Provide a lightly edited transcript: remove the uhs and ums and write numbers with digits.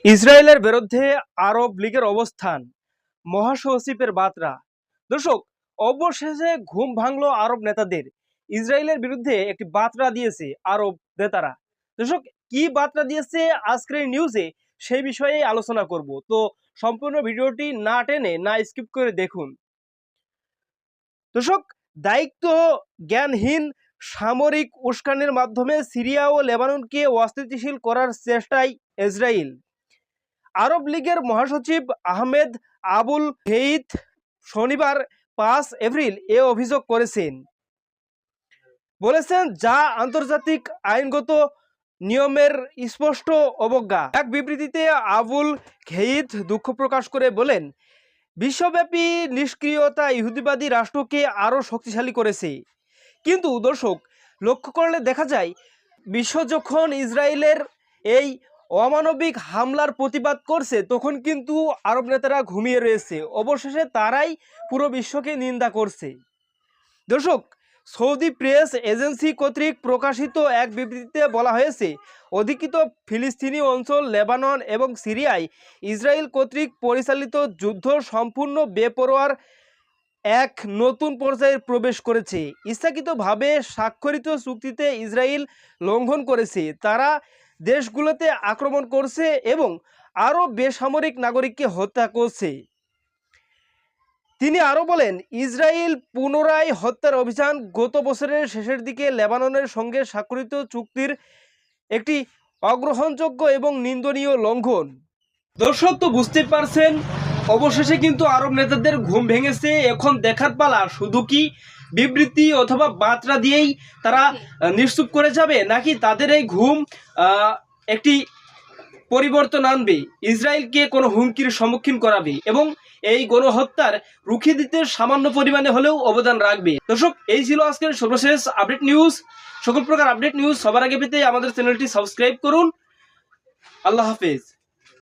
ইসরায়েলের বিরুদ্ধে আরব লীগের অবস্থান, মহাসচিবের বার্তা। দর্শক, অবশেষে ঘুম ভাঙলো আরব নেতাদের। ইসরায়েলের বিরুদ্ধে একটি বার্তা দিয়েছে আরব নেতারা। দর্শক, কি বার্তা দিয়েছে আজকের এই নিউজে, সেই বিষয়ে আলোচনা করব। তো সম্পূর্ণ ভিডিওটি না টেনে না স্কিপ করে দেখুন। দর্শক, দায়িত্ব জ্ঞানহীন সামরিক উস্কানির মাধ্যমে সিরিয়া ও লেবাননকে অস্থিতিশীল করার চেষ্টায় ইসরায়েল। আরব লীগের মহাসচিব আহমেদ আবুল হেইত শনিবার 5 এপ্রিল এ অভিযোগ করেছেন। বলেছেন, যা আন্তর্জাতিক আইনগত নিয়মের স্পষ্ট অবজ্ঞা। এক বিবৃতিতে আবুল হেইত দুঃখ প্রকাশ করে বলেন, বিশ্বব্যাপী নিষ্ক্রিয়তা ইহুদিবাদী রাষ্ট্রকে আরও শক্তিশালী করেছে। কিন্তু দর্শক, লক্ষ্য করলে দেখা যায়, বিশ্ব যখন ইসরায়েলের এই অমানবিক হামলার প্রতিবাদ করছে, তখন কিন্তু আরব নেতারা ঘুমিয়ে রয়েছে। অবশেষে তারাই পুরো বিশ্বকে নিন্দা করছে। দর্শক, সৌদি প্রেস এজেন্সি কর্তৃক প্রকাশিত এক বিবৃতিতে বলা হয়েছে, অধিকৃত ফিলিস্তিনি অঞ্চল লেবানন এবং সিরিয়ায় ইসরায়েল কর্তৃক পরিচালিত যুদ্ধ সম্পূর্ণ বেপরোয়ার এক নতুন পর্যায়ে প্রবেশ করেছে। ইচ্ছাকৃতভাবে স্বাক্ষরিত চুক্তিতে ইসরায়েল লঙ্ঘন করেছে। তারা দেশগুলোতে আক্রমণ করছে এবং আরও বেসামরিক নাগরিককে হত্যা করছে। তিনি আরও বলেন, ইসরায়েল পুনরায় হত্যার অভিযান গত বছরের শেষের দিকে লেবাননের সঙ্গে স্বাক্ষরিত চুক্তির একটি অগ্রহণযোগ্য এবং নিন্দনীয় লঙ্ঘন। দর্শক, তো বুঝতে পারছেন, অবশেষে কিন্তু আরব নেতাদের ঘুম ভেঙেছে। এখন দেখার পালা, শুধু কি বিবৃতি অথবা বার্তা দিয়েই তারা নিশ্চুপ করে যাবে, নাকি তাদের এই ঘুম একটি পরিবর্তন আনবে, ইসরায়েলকে কোনো হুমকির সম্মুখীন করাবে এবং এই গণহত্যার রুখে দিতে সামান্য পরিমাণে হলেও অবদান রাখবে। দর্শক, এই ছিল আজকের সর্বশেষ আপডেট নিউজ। সকল প্রকার আপডেট নিউজ সবার আগে পেতে আমাদের চ্যানেলটি সাবস্ক্রাইব করুন। আল্লাহ হাফেজ।